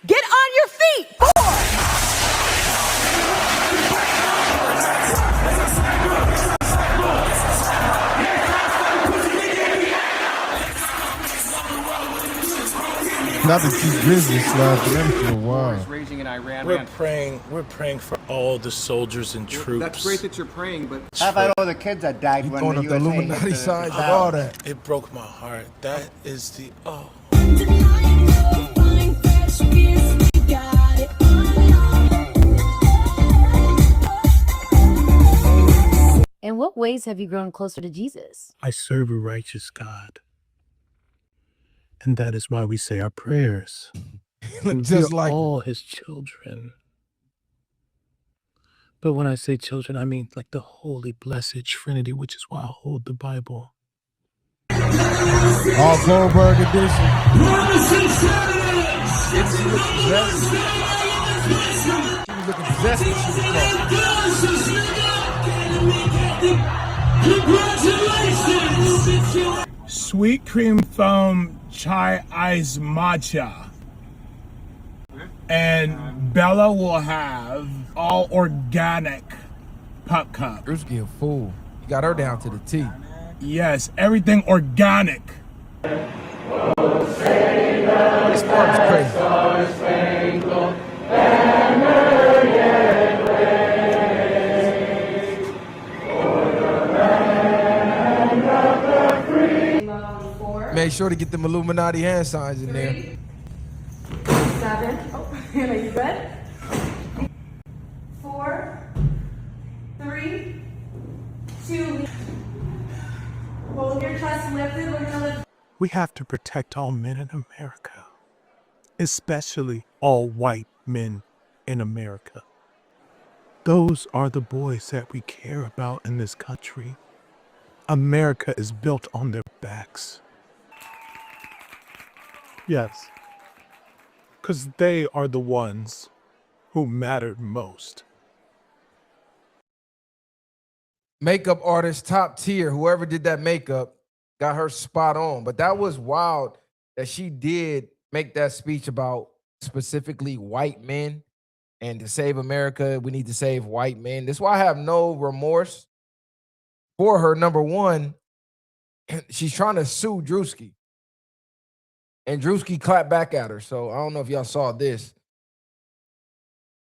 Get on your feet. 4. Not that you busy slapping them for a while. Raging in Iran. We're praying for all the soldiers and troops. That's great that you're praying, but how about all the kids that died when Throwing the up the USA Illuminati hit the signs and South? all that. It broke my heart. That is the In what ways have you grown closer to Jesus? I serve a righteous God. And that is why we say our prayers. And Just we are like all his children. But when I say children, I mean like the holy, blessed Trinity, which is why I hold the Bible. all Goldberg edition. She was looking possessed when she was talking. sweet cream foam chai ice matcha. And Bella will have all organic pop cup. Druski a fool. You got her down to the T. Yes, everything organic. This part is crazy. Make sure to get them Illuminati hand signs in there. 7. Oh, are you good? 4, 3, 2. Hold your chest lifted. We're gonna lift. We have to protect all men in America, especially all white men in America. Those are the boys that we care about in this country. America is built on their backs. Yes, because they are the ones who mattered most. Makeup artist, top tier. Whoever did that makeup got her spot on. But that was wild that she did make that speech about specifically white men. And to save America, we need to save white men. That's why I have no remorse for her. Number one, she's trying to sue Druski. And Druski clapped back at her. So I don't know if y'all saw this.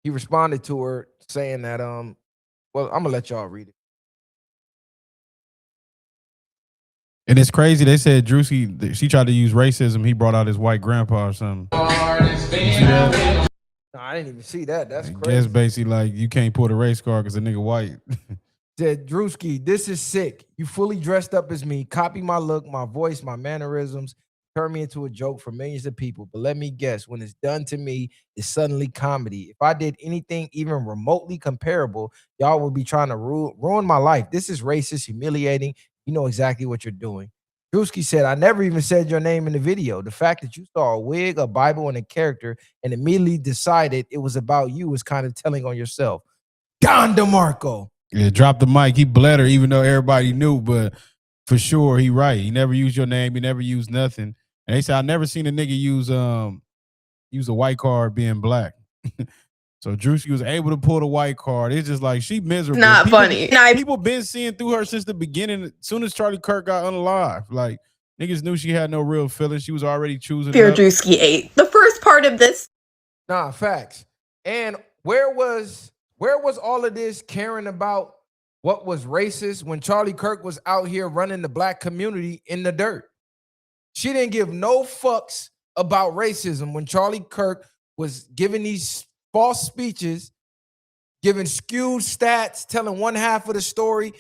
He responded to her saying that, well, I'm going to let y'all read it. And it's crazy. They said Druski, she tried to use racism. He brought out his white grandpa or something. You see that? No, I didn't even see that. That's I crazy. guess basically like you can't pull the race card because a nigga white. Said, Druski, this is sick. You fully dressed up as me. Copy my look, my voice, my mannerisms. Turn me into a joke for millions of people. But let me guess, when it's done to me, it's suddenly comedy. If I did anything even remotely comparable, y'all would be trying to ruin my life. This is racist, humiliating. You know exactly what you're doing. Druski said, I never even said your name in the video. The fact that you saw a wig, a Bible, and a character and immediately decided it was about you is kind of telling on yourself. Don DeMarco. Yeah, drop the mic. He bled her even though everybody knew, but for sure he right. He never used your name. He never used nothing. And they said, I never seen a nigga use a white card being black. So Druski was able to pull the white card. It's just like she miserable. Not funny. People been seeing through her since the beginning. As soon as Charlie Kirk got unalive, like niggas knew she had no real feelings. She was already choosing. Fear Druski 8. The first part of this. Nah, facts. And where was all of this caring about what was racist when Charlie Kirk was out here running the black community in the dirt? She didn't give no fucks about racism when Charlie Kirk was giving these false speeches, giving skewed stats, telling one half of the story,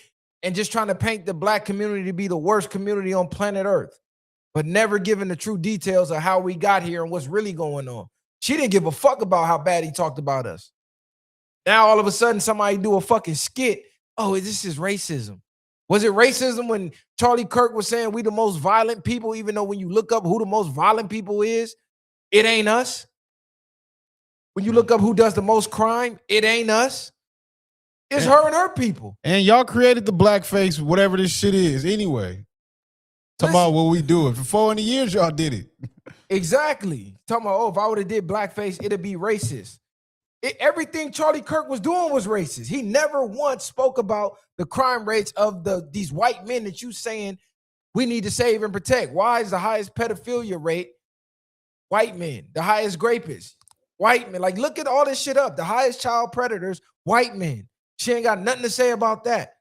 and just trying to paint the black community to be the worst community on planet Earth, but never giving the true details of how we got here and what's really going on. She didn't give a fuck about how bad he talked about us. Now, all of a sudden, somebody do a fucking skit. Oh, this is racism. Was it racism when Charlie Kirk was saying we the most violent people, even though when you look up who the most violent people is, it ain't us? When you look up who does the most crime, it ain't us. It's her and her people. And y'all created the blackface, whatever this shit is, anyway. Talking about what we do. For 400 years, y'all did it. Exactly. Talking about, oh, if I would have did blackface, it'd be racist. Everything Charlie Kirk was doing was racist. He never once spoke about the crime rates of these white men that you saying we need to save and protect. Why is the highest pedophilia rate white men? The highest rapists, white men. Like, look at all this shit up. The highest child predators, white men. She ain't got nothing to say about that.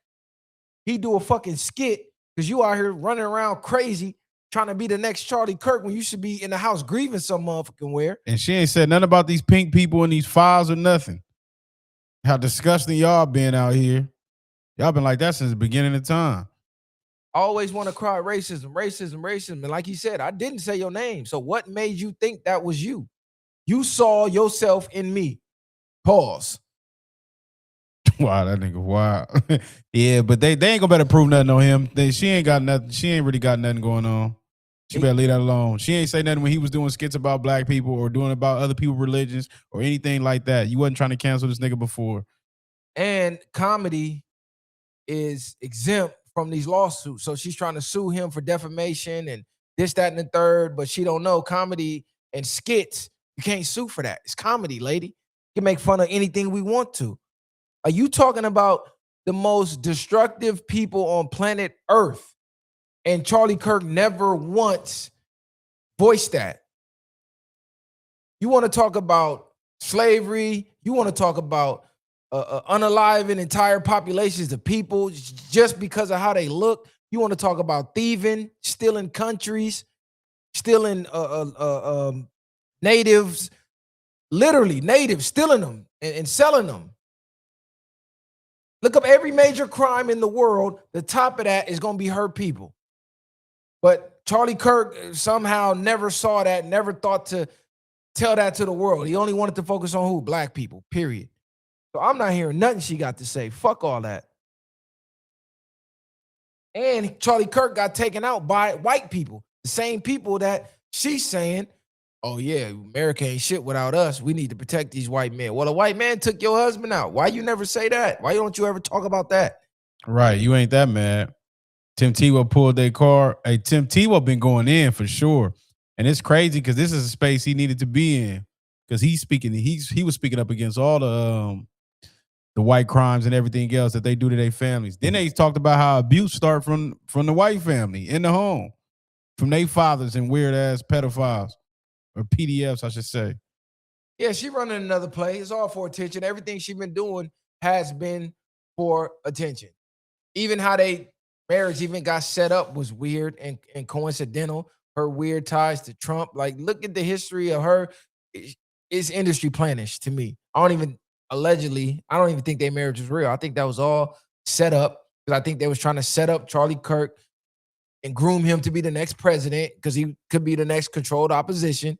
He do a fucking skit because you out here running around crazy trying to be the next Charlie Kirk when you should be in the house grieving some motherfucking where. And she ain't said nothing about these pink people in these files or nothing. How disgusting y'all been out here. Y'all been like that since the beginning of time. I always want to cry racism, racism, racism. And like he said, I didn't say your name. So what made you think that was you? You saw yourself in me. Pause. Wow, that nigga wild. Yeah, but they ain't gonna better prove nothing on him. She ain't got nothing. She ain't really got nothing going on. She better leave that alone. She ain't say nothing when he was doing skits about black people or doing about other people's religions or anything like that. You wasn't trying to cancel this nigga before. And comedy is exempt from these lawsuits. So she's trying to sue him for defamation and this, that, and the third, but she don't know comedy and skits. You can't sue for that. It's comedy, lady. You can make fun of anything we want to. Are you talking about the most destructive people on planet Earth? And Charlie Kirk never once voiced that. You want to talk about slavery? You want to talk about unaliving entire populations of people just because of how they look? You want to talk about thieving, stealing countries, stealing natives, literally natives, stealing them and selling them. Look up every major crime in the world. The top of that is going to be her people. But Charlie Kirk somehow never saw that, never thought to tell that to the world. He only wanted to focus on who? Black people, period. So I'm not hearing nothing she got to say. Fuck all that. And Charlie Kirk got taken out by white people. The same people that she's saying, oh yeah, America ain't shit without us. We need to protect these white men. Well, a white man took your husband out. Why you never say that? Why don't you ever talk about that? Right, you ain't that mad. Tim Tebow pulled their car. Hey, Tim Tebow been going in for sure. And it's crazy because this is a space he needed to be in. Because he was speaking up against all the white crimes and everything else that they do to their families. Then they talked about how abuse start from the white family in the home, from their fathers and weird ass pedophiles or PDFs, I should say. Yeah, she running another play. It's all for attention. Everything she's been doing has been for attention. Even how they marriage even got set up was weird and coincidental. Her weird ties to Trump. Like, look at the history of her. It's industry planish to me. I don't even think their marriage was real. I think that was all set up because I think they was trying to set up Charlie Kirk and groom him to be the next president because he could be the next controlled opposition,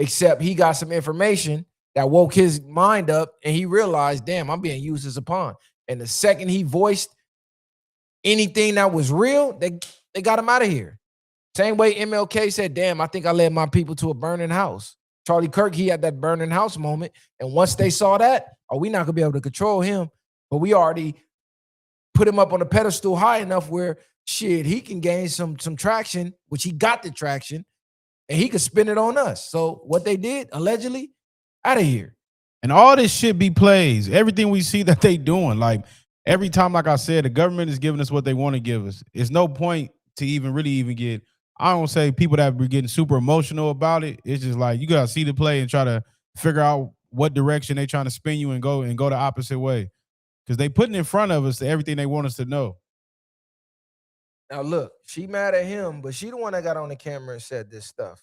except he got some information that woke his mind up and he realized, damn, I'm being used as a pawn. And the second he voiced anything that was real, they got him out of here. Same way MLK said, damn, I think I led my people to a burning house. Charlie Kirk, he had that burning house moment. And once they saw that, we're not going to be able to control him. But we already put him up on a pedestal high enough where, shit, he can gain some traction, which he got the traction, and he could spin it on us. So what they did, allegedly, out of here. And all this shit be plays. Everything we see that they doing, like every time, like I said, the government is giving us what they want to give us. It's no point to even get, I don't say people that be getting super emotional about it. It's just like, you got to see the play and try to figure out what direction they trying to spin you and go the opposite way. Because they putting in front of us everything they want us to know. Now, look, she mad at him, but she the one that got on the camera and said this stuff.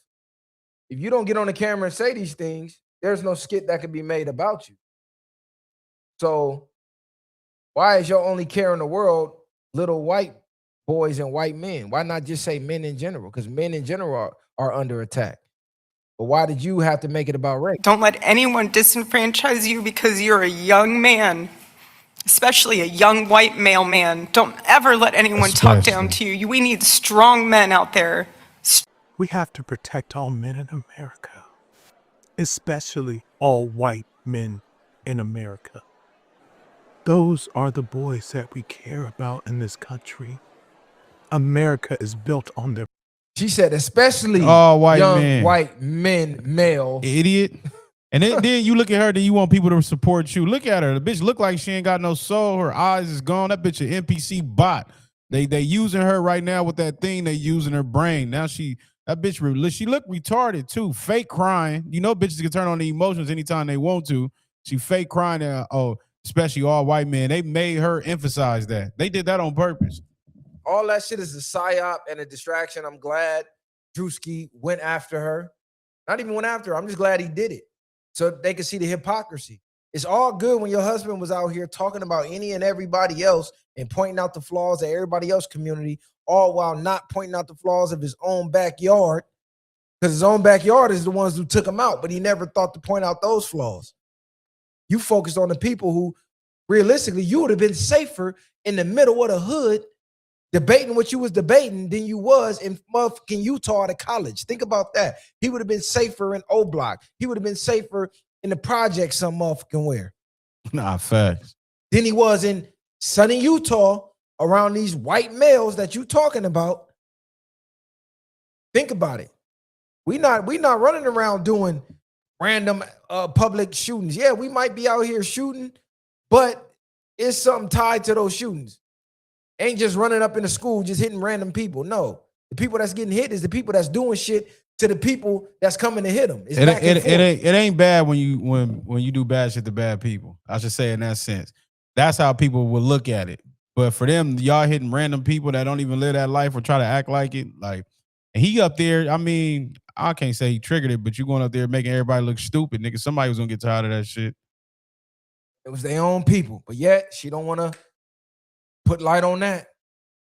If you don't get on the camera and say these things, there's no skit that can be made about you. So why is your only care in the world little white boys and white men? Why not just say men in general? Because men in general are under attack. But why did you have to make it about race? Don't let anyone disenfranchise you because you're a young man, especially a young white male man. Don't ever let anyone talk down to you. We need strong men out there. We have to protect all men in America, especially all white men in America. Those are the boys that we care about in this country. America is built on their She said, especially all white young men. white men, male. Idiot. And then you look at her, then you want people to support you. Look at her. The bitch look like she ain't got no soul. Her eyes is gone. That bitch an NPC bot. They using her right now with that thing. They using her brain. Now she look retarded too. Fake crying. You know bitches can turn on the emotions anytime they want to. She fake crying. Especially all white men. They made her emphasize that. They did that on purpose. All that shit is a psyop and a distraction. I'm glad Druski went after her. Not even went after her. I'm just glad he did it so they could see the hypocrisy. It's all good when your husband was out here talking about any and everybody else and pointing out the flaws of everybody else's community, all while not pointing out the flaws of his own backyard, because his own backyard is the ones who took him out, but he never thought to point out those flaws. You focused on the people who, realistically, you would have been safer in the middle of the hood debating what you was debating than you was in motherfucking Utah at a college. Think about that. He would have been safer in O Block. He would have been safer in the project some motherfucking where. Nah, facts. Than he was in sunny Utah around these white males that you talking about. Think about it. We not running around doing random public shootings. Yeah, we might be out here shooting, but it's something tied to those shootings. Ain't just running up in the school, just hitting random people. No, the people that's getting hit is the people that's doing shit to the people that's coming to hit them. It ain't bad when you do bad shit to bad people. I should say in that sense. That's how people will look at it. But for them, y'all hitting random people that don't even live that life or try to act like it, like, and he up there, I mean, I can't say he triggered it, but you going up there making everybody look stupid, nigga. Somebody was gonna get tired of that shit. It was their own people, but yet she don't want to put light on that.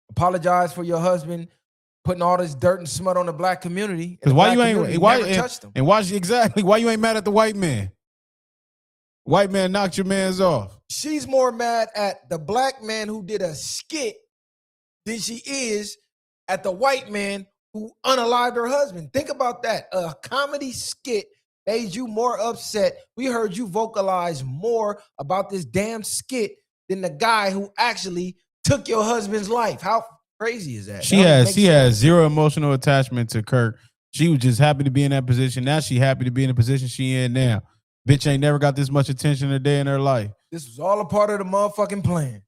Apologize for your husband putting all this dirt and smut on the black community. Because why you ain't touched them. And why you ain't mad at the white man? White man knocked your mans off. She's more mad at the black man who did a skit than she is at the white man who unalived her husband. Think about that. A comedy skit made you more upset. We heard you vocalize more about this damn skit than the guy who actually took your husband's life. How crazy is that? She has zero emotional attachment to Kirk. She was just happy to be in that position. Now she happy to be in the position she in now. Bitch ain't never got this much attention a day in her life. This was all a part of the motherfucking plan.